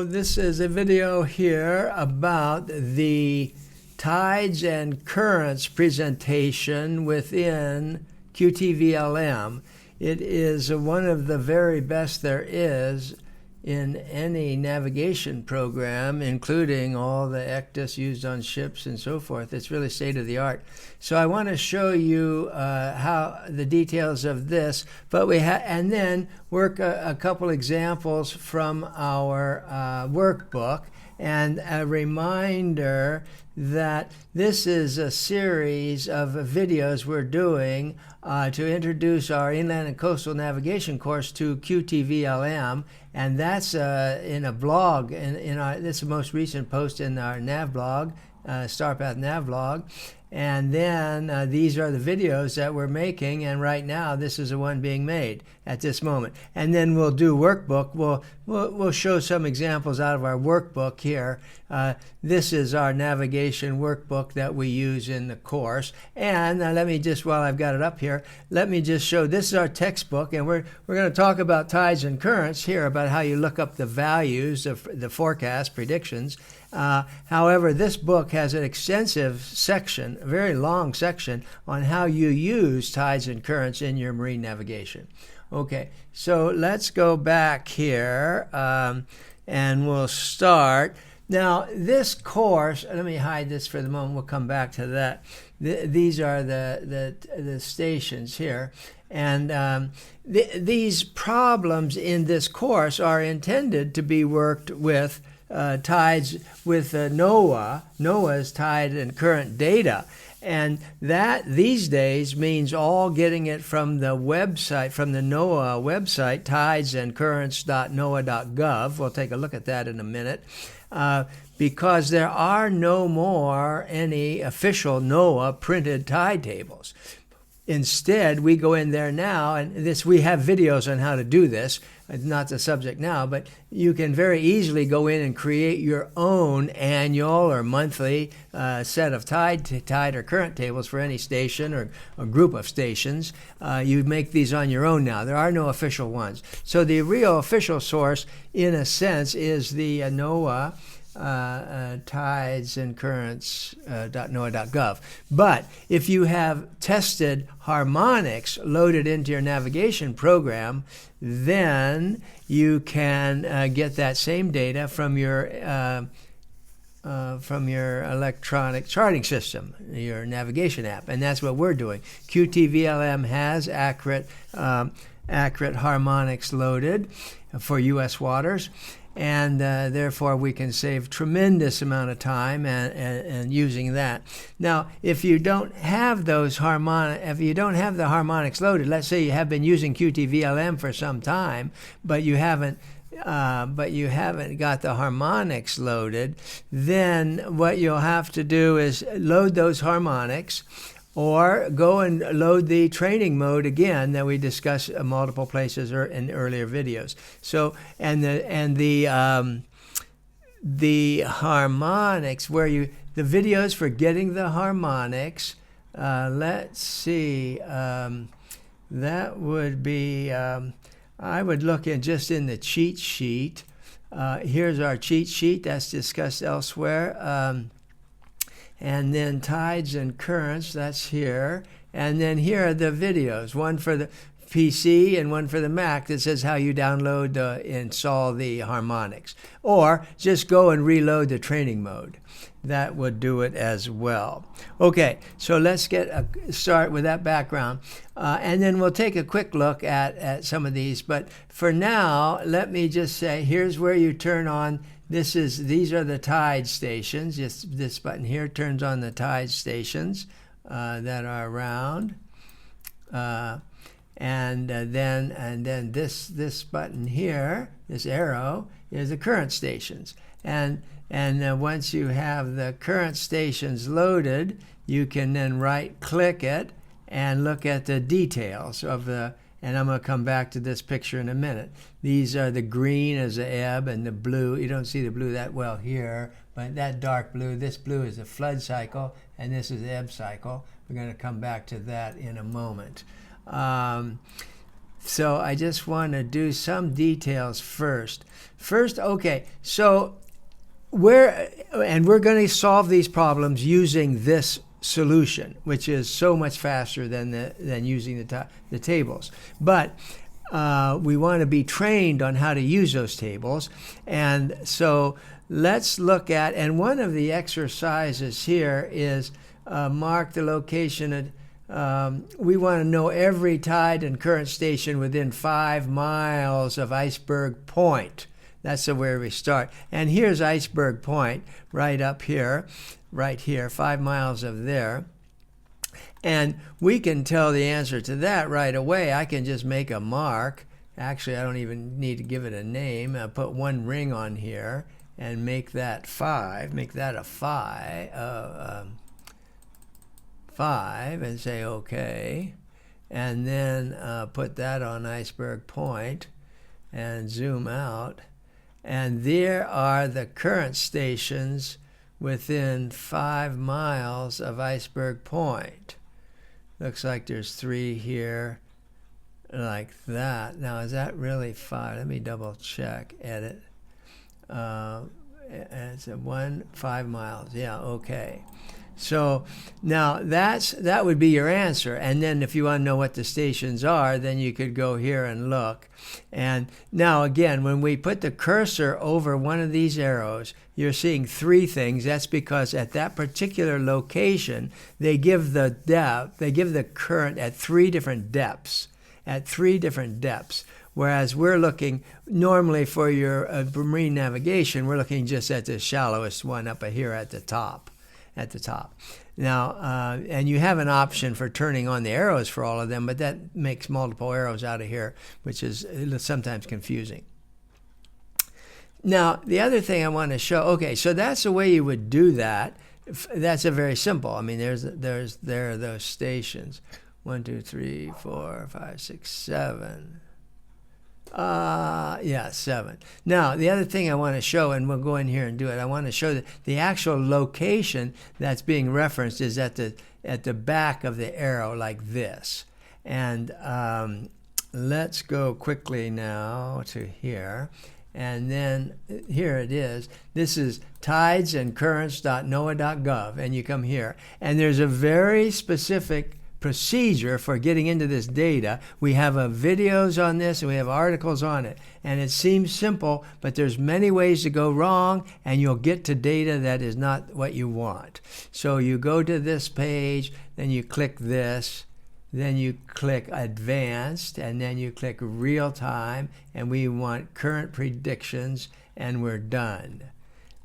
So this is a video here about the tides and currents presentation within qtVlm. It is one of the very best there is in any navigation program, including all the ECDIS used on ships and so forth. It's really state of the art. So I want to show you how the details of this, but and then work a couple examples from our workbook. And a reminder that this is a series of videos we're doing to introduce our inland and coastal navigation course to qtVlm, and that's in a blog. This is the most recent post in our nav blog, StarPath nav blog. And then these are the videos that we're making, and right now this is the one being made at this moment. And then we'll do workbook. We'll show some examples out of our workbook here. This is our navigation workbook that we use in the course. And let me just, while I've got it up here, let me just show, this is our textbook, and we're going to talk about tides and currents here, about how you look up the values of the forecast predictions. However, this book has an extensive section, a very long section, on how you use tides and currents in your marine navigation. Okay, so let's go back here and we'll start. Now, this course, let me hide this for the moment, we'll come back to that. These are the stations here. And these problems in this course are intended to be worked with tides with NOAA's tide and current data. And that these days means all getting it from the website, from the NOAA website, tidesandcurrents.noaa.gov. We'll take a look at that in a minute. Because there are no more any official NOAA printed tide tables. Instead, we go in there now, and we have videos on how to do this. It's not the subject now, but you can very easily go in and create your own annual or monthly set of tide or current tables for any station or group of stations. You make these on your own now. There are no official ones. So the real official source, in a sense, is the NOAA tides and currents.noaa.gov. But if you have tested harmonics loaded into your navigation program, then you can get that same data from your electronic charting system, your navigation app, and that's what we're doing. qtVlm has accurate harmonics loaded for U.S. waters. And therefore we can save tremendous amount of time and using that. Now, if you don't have the harmonics loaded, let's say you have been using qtVlm for some time, but you haven't got the harmonics loaded, then what you'll have to do is load those harmonics, or go and load the training mode again that we discussed multiple places or in earlier videos. So, and the harmonics, the videos for getting the harmonics, let's see, that would be, I would look in the cheat sheet. Here's our cheat sheet that's discussed elsewhere. And then tides and currents, that's here. And then here are the videos, one for the PC and one for the Mac that says how you install the harmonics. Or just go and reload the training mode. That would do it as well. Okay, so let's start with that background. And then we'll take a quick look at some of these. But for now, let me just say, here's where you turn on. These are the tide stations. This button here turns on the tide stations that are around, and then this button here, this arrow, is the current stations. And once you have the current stations loaded, you can then right-click it and look at the details of the. And I'm going to come back to this picture in a minute. These are the green as the ebb, and the blue. You don't see the blue that well here, but that dark blue, this blue is the flood cycle, and this is the ebb cycle. We're going to come back to that in a moment. So I just want to do some details first. Okay, so we're going to solve these problems using this solution, which is so much faster than using the tables. But we want to be trained on how to use those tables. And so let's look at, and one of the exercises here is mark the location of, we want to know every tide and current station within 5 miles of Iceberg Point. That's where we start. And here's Iceberg Point right up here, 5 miles of there. And we can tell the answer to that right away. I can just make a mark. Actually, I don't even need to give it a name. I'll put one ring on here and make that 5. Make that a 5 and say OK. And then put that on Iceberg Point and zoom out. And there are the current stations within 5 miles of Iceberg Point. Looks like there's 3 here, like that. Now, is that really 5? Let me double check, edit. It's 5 miles. Yeah, okay. So now that would be your answer. And then if you want to know what the stations are, then you could go here and look. And now again, when we put the cursor over one of these arrows, you're seeing 3 things. That's because at that particular location, they give the depth, they give the current at 3 different depths. Whereas we're looking normally for your marine navigation, we're looking just at the shallowest one up here at the top. Now, and you have an option for turning on the arrows for all of them, but that makes multiple arrows out of here, which is sometimes confusing. Now, the other thing I want to show, okay, so that's the way you would do that. That's a very simple. I mean, there are those stations. 1, 2, 3, 4, 5, 6, 7. 7. Now, the other thing I want to show, and we'll go in here and do it, I want to show that the actual location that's being referenced is at the back of the arrow like this. And let's go quickly now to here. And then here it is. This is tidesandcurrents.noaa.gov. And you come here. And there's a very specific procedure for getting into this data. We have videos on this and we have articles on it. And it seems simple, but there's many ways to go wrong and you'll get to data that is not what you want. So you go to this page, then you click this, then you click advanced, and then you click real time, and we want current predictions, and we're done.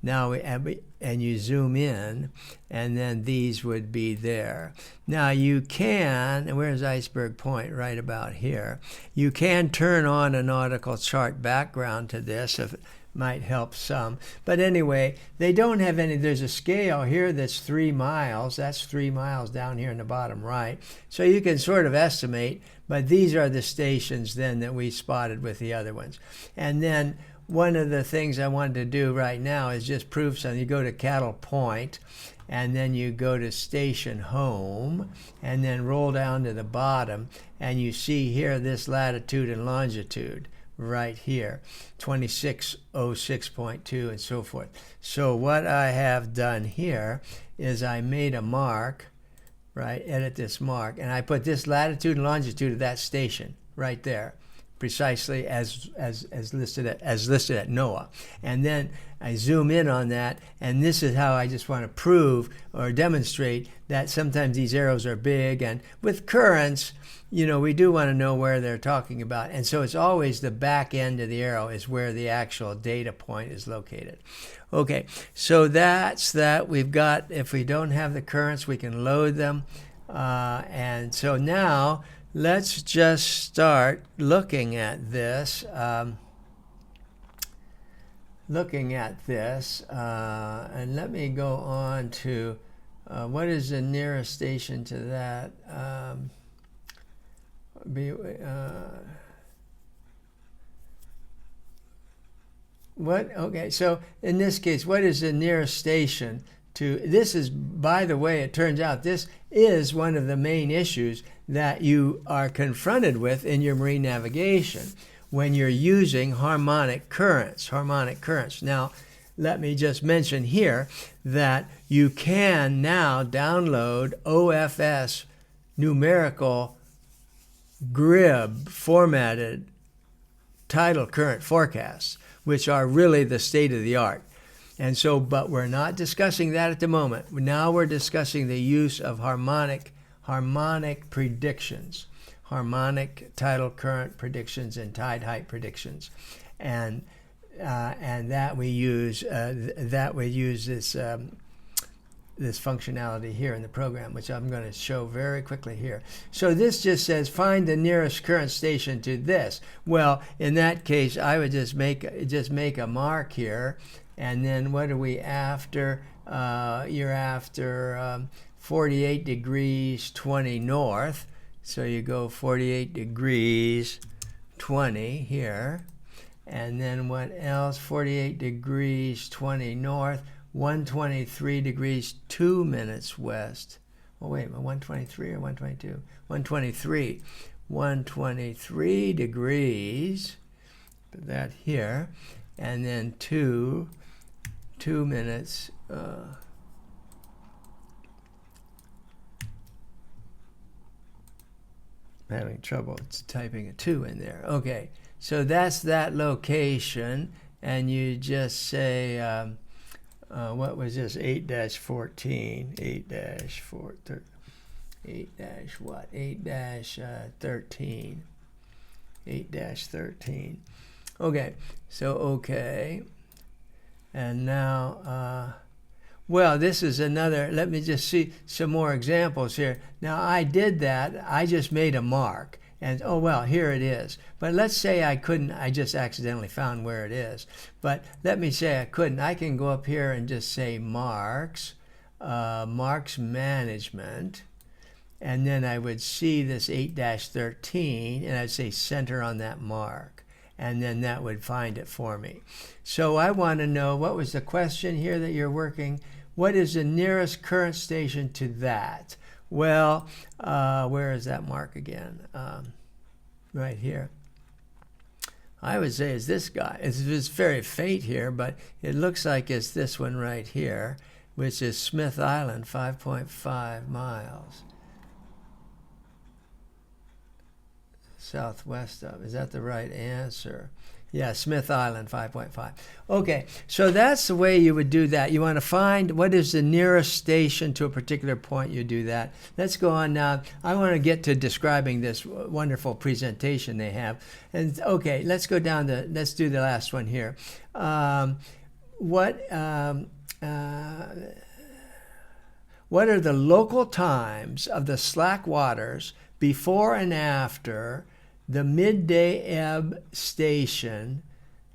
Now, and you zoom in, and then these would be there. Now you can, and where's Iceberg Point? Right about here. You can turn on a nautical chart background to this if it might help some. But anyway, they don't have any, there's a scale here that's 3 miles. That's 3 miles down here in the bottom right. So you can sort of estimate, but these are the stations then that we spotted with the other ones. And then one of the things I wanted to do right now is just prove something. You go to Cattle Point, and then you go to Station Home, and then roll down to the bottom, and you see here this latitude and longitude right here, 2606.2 and so forth. So what I have done here is I made a mark, right, edit this mark, and I put this latitude and longitude of that station right there, precisely as listed at NOAA. And then I zoom in on that, and this is how I just want to prove or demonstrate that sometimes these arrows are big, and with currents, you know, we do want to know where they're talking about. And so it's always the back end of the arrow is where the actual data point is located. Okay, so that's that. We've got, if we don't have the currents, we can load them. And so now let's just start looking at this. And let me go on to what is the nearest station to that? Okay, so in this case, what is the nearest station this is, by the way, it turns out this is one of the main issues that you are confronted with in your marine navigation when you're using harmonic currents. Now, let me just mention here that you can now download OFS numerical grid formatted tidal current forecasts, which are really the state of the art. And so, but we're not discussing that at the moment. Now we're discussing the use of harmonic predictions, harmonic tidal current predictions and tide height predictions, and that we use this functionality here in the program, which I'm going to show very quickly here. So this just says find the nearest current station to this. Well, in that case, I would just make a mark here, and then what are we after? You're after 48 degrees 20 north. So you go 48 degrees 20 here, and then what else? 48 degrees 20 north. 123 degrees 2 minutes west. Oh wait, 123 or 122? 123. 123 degrees. Put that here, and then 2 minutes. I'm having trouble typing a 2 in there. Okay, so that's that location, and you just say. What was this? 8-14. 8-4. 8-what? 8-13. 8-13. Okay. So okay. And now, well, this is another. Let me just see some more examples here. Now I did that. I just made a mark. And oh well, here it is. But let's say I couldn't, I just accidentally found where it is. But let me say I couldn't. I can go up here and just say marks, marks management, and then I would see this 8-13, and I'd say center on that mark, and then that would find it for me. So I want to know, what was the question here that you're working? What is the nearest current station to that? Well, where is that mark again? Right here. I would say it's this guy. It's very faint here, but it looks like it's this one right here, which is Smith Island, 5.5 miles. Southwest of. Is that the right answer? Yeah, Smith Island, 5.5. Okay, so that's the way you would do that. You want to find what is the nearest station to a particular point, you do that. Let's go on now. I want to get to describing this wonderful presentation they have. And okay, let's go down to, let's do the last one here. What are the local times of the slack waters before and after the midday ebb station,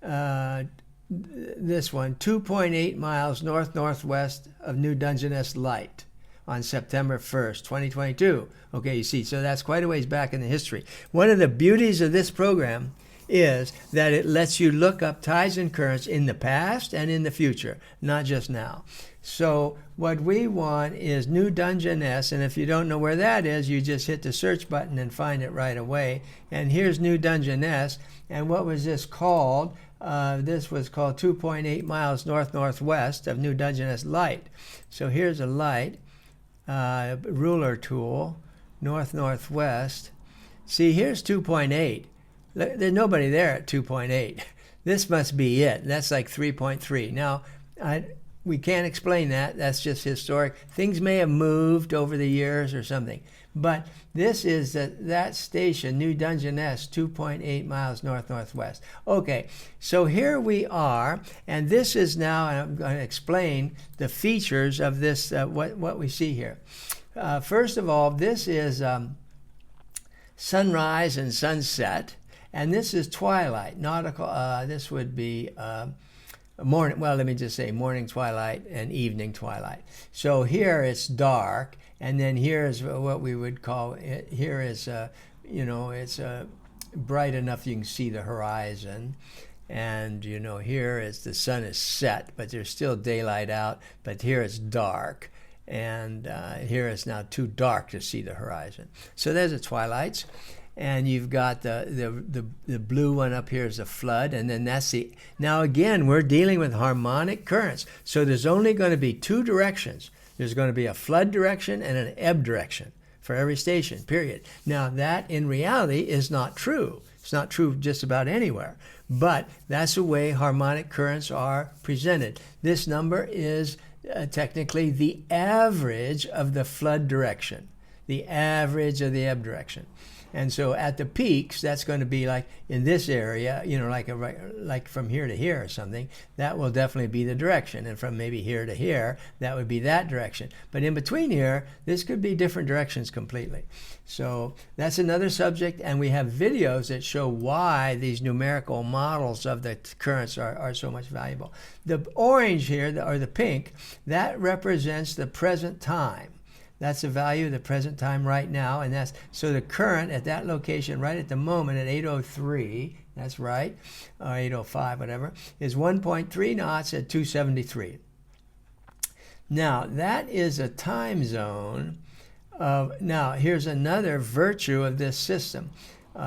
this one, 2.8 miles north-northwest of New Dungeness Light on September 1st, 2022. Okay, you see, so that's quite a ways back in the history. One of the beauties of this program is that it lets you look up tides and currents in the past and in the future, not just now. So what we want is New Dungeness, and if you don't know where that is, you just hit the search button and find it right away. And here's New Dungeness, and what was this called? This was called 2.8 miles north-northwest of New Dungeness Light. So here's a light, ruler tool, north-northwest. See, here's 2.8. There's nobody there at 2.8. This must be it. That's like 3.3. Now, we can't explain that. That's just historic. Things may have moved over the years or something. But this is that station, New Dungeness, 2.8 miles north-northwest. Okay, so here we are, and this is now, and I'm going to explain the features of this, what we see here. First of all, this is sunrise and sunset, and this is twilight, nautical. This would be morning, well, let me just say morning twilight and evening twilight. So here it's dark, and then here's what we would call it. Here is, it's bright enough you can see the horizon. And you know, here is the sun is set, but there's still daylight out, but here it's dark, and here it's now too dark to see the horizon. So there's the twilights. And you've got the blue one up here is a flood, and then that's the, now again, we're dealing with harmonic currents. So there's only going to be two directions. There's going to be a flood direction and an ebb direction for every station, period. Now that in reality is not true. It's not true just about anywhere, but that's the way harmonic currents are presented. This number is technically the average of the flood direction, the average of the ebb direction. And so at the peaks, that's going to be like in this area, you know, like from here to here or something, that will definitely be the direction. And from maybe here to here, that would be that direction. But in between here, this could be different directions completely. So that's another subject. And we have videos that show why these numerical models of the currents are so much valuable. The orange here, or the pink, that represents the present time. That's the value of the present time right now, and that's so the current at that location right at the moment at 8:03, that's right, or 8:05, whatever, is 1.3 knots at 273. Now that is a time zone of. Now here's another virtue of this system.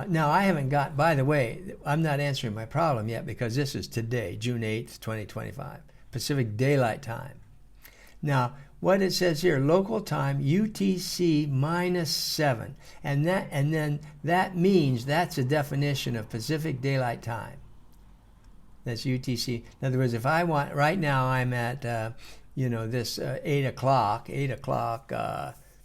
Now I haven't got. By the way, I'm not answering my problem yet because this is today, June 8th, 2025, Pacific Daylight Time. Now. What it says here, local time UTC -7, and then that means that's a definition of Pacific Daylight Time. That's UTC. In other words, if I want right now, I'm at you know, this 8 o'clock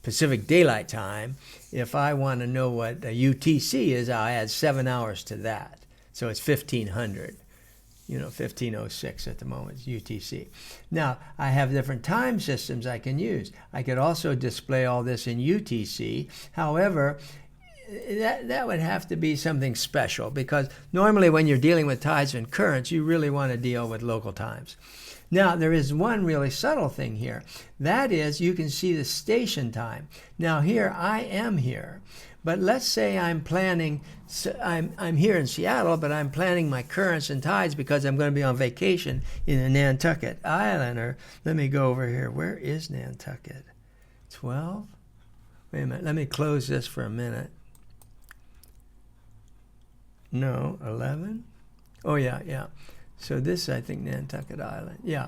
Pacific Daylight Time. If I want to know what UTC is, I add 7 hours to that, so it's 1500. You know, 1506 at the moment, UTC. Now, I have different time systems I can use. I could also display all this in UTC. However, that would have to be something special because normally when you're dealing with tides and currents, you really want to deal with local times. Now, there is one really subtle thing here. That is, you can see the station time. Now, here, I am here. But let's say I'm planning, I'm here in Seattle, but I'm planning my currents and tides because I'm going to be on vacation in the Nantucket Island. Or let me go over here. Where is Nantucket? 12? Wait a minute. Let me close this for a minute. No, 11? Oh, yeah. So this, I think, Nantucket Island. Yeah,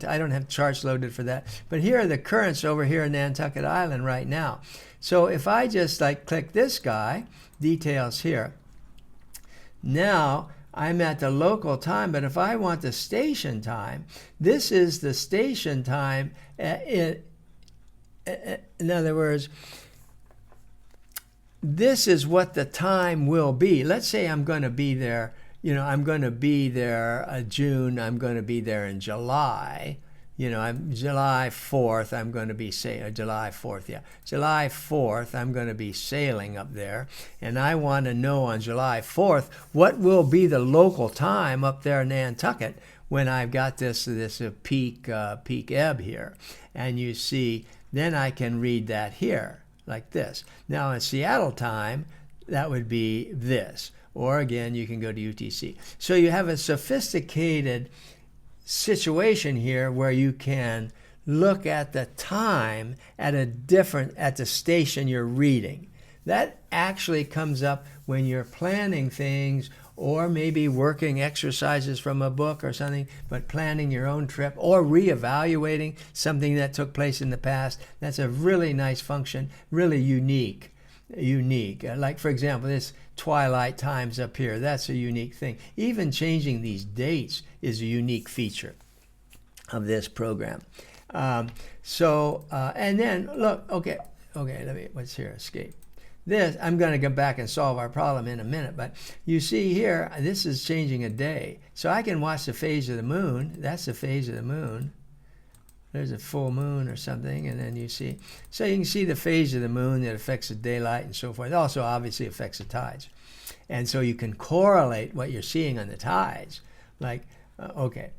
I don't have charts loaded for that. But here are the currents over here in Nantucket Island right now. So if I just like click this guy, details here, now I'm at the local time, but if I want the station time, this is the station time. In other words, this is what the time will be. Let's say I'm going to be there. You know, I'm going to be there June, I'm going to be there in July. You know, July 4th, I'm going to be July 4th, yeah. July 4th, I'm going to be sailing up there. And I want to know on July 4th, what will be the local time up there in Nantucket when I've got this peak ebb here. And you see, then I can read that here, like this. Now in Seattle time, that would be this. Or again, you can go to UTC. So you have a sophisticated situation here where you can look at the time at the station you're reading. That actually comes up when you're planning things or maybe working exercises from a book or something, but planning your own trip or reevaluating something that took place in the past. That's a really nice function, really unique. Like, for example, this twilight times up here, that's a unique thing. Even changing these dates is a unique feature of this program. And then, look, okay, what's here, escape. This, I'm going to go back and solve our problem in a minute, but you see here, this is changing a day. So I can watch the phase of the moon. That's the phase of the moon. There's a full moon or something, and then you see. So you can see the phase of the moon that affects the daylight and so forth. It also obviously affects the tides. And so you can correlate what you're seeing on the tides. Like, okay,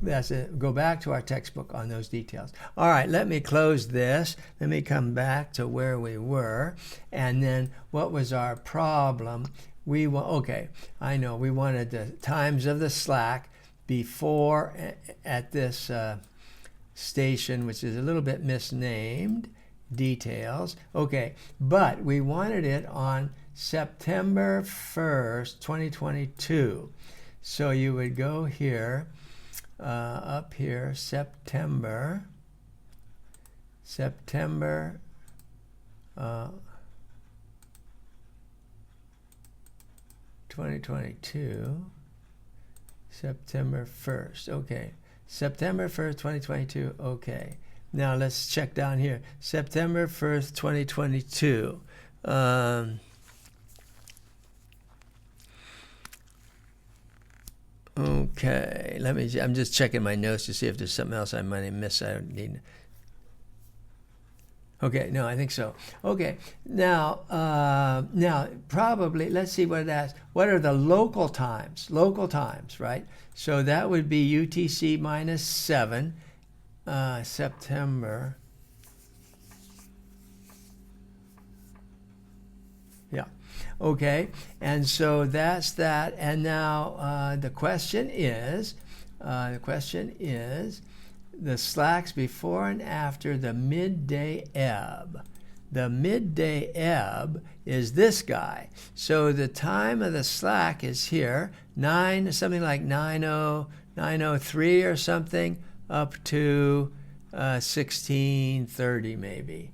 that's it. Go back to our textbook on those details. All right, let me close this. Let me come back to where we were. And then what was our problem? we want, okay, I know, we wanted the times of the slack before at this station, which is a little bit misnamed, details. Okay, but we wanted it on September 1st, 2022. So you would go here, up here, September 2022, September 1st, okay. September 1st, 2022, okay. Now let's check down here. September 1st, 2022. Okay, I'm just checking my notes to see if there's something else I might have missed. I don't need. Okay, no, I think so. Okay, now probably, let's see what it asks. What are the local times? Local times, right? So that would be UTC minus 7, September. Yeah, okay, and so that's that. And now the question is the slacks before and after the midday ebb. The midday ebb is this guy. So the time of the slack is here, something like 9:03 or something, up to 16:30 maybe.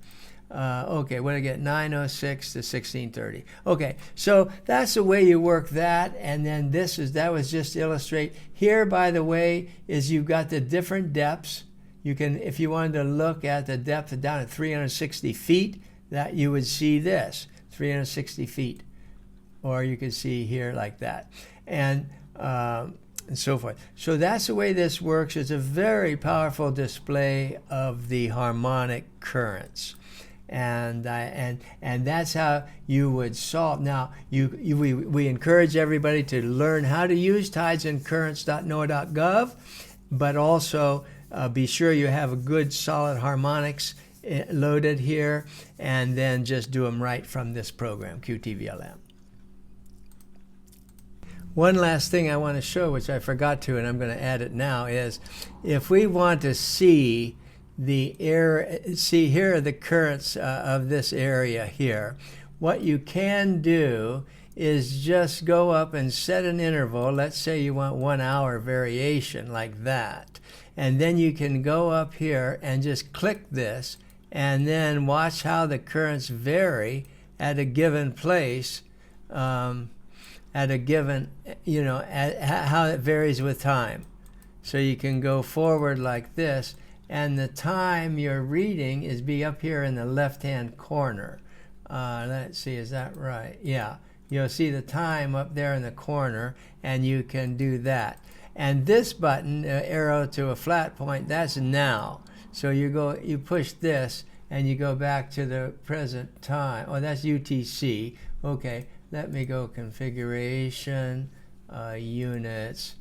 Okay, what did I get? 9:06 to 16:30. Okay, so that's the way you work that, and then that was just to illustrate. Here, by the way, is you've got the different depths. You can, if you wanted to look at the depth down at 360 feet, that you would see this, 360 feet. Or you could see here like that. And so forth. So that's the way this works. It's a very powerful display of the harmonic currents. And that's how you would solve. Now, we encourage everybody to learn how to use tidesandcurrents.noaa.gov, but also be sure you have a good solid harmonics loaded here, and then just do them right from this program, qtVlm. One last thing I want to show, which I forgot to, and I'm going to add it now, is if we want to see here are the currents of this area here. What you can do is just go up and set an interval. Let's say you want 1 hour variation like that. And then you can go up here and just click this and then watch how the currents vary at a given place, at a given, how it varies with time. So you can go forward like this, and the time you're reading is up here in the left-hand corner. Let's see, is that right? Yeah, you'll see the time up there in the corner, and you can do that. And this button, arrow to a flat point, that's now. So you push this, and you go back to the present time. Oh, that's UTC. Okay, let me go configuration, units.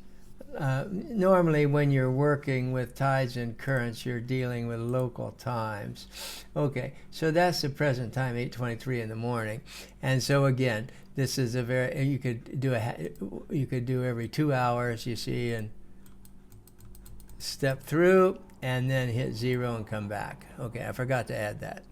Normally when you're working with tides and currents, you're dealing with local times. Okay, so that's the present time, 8:23 in the morning. And so again, this is you could do every 2 hours, you see, and step through and then hit 0 and come back. Okay, I forgot to add that.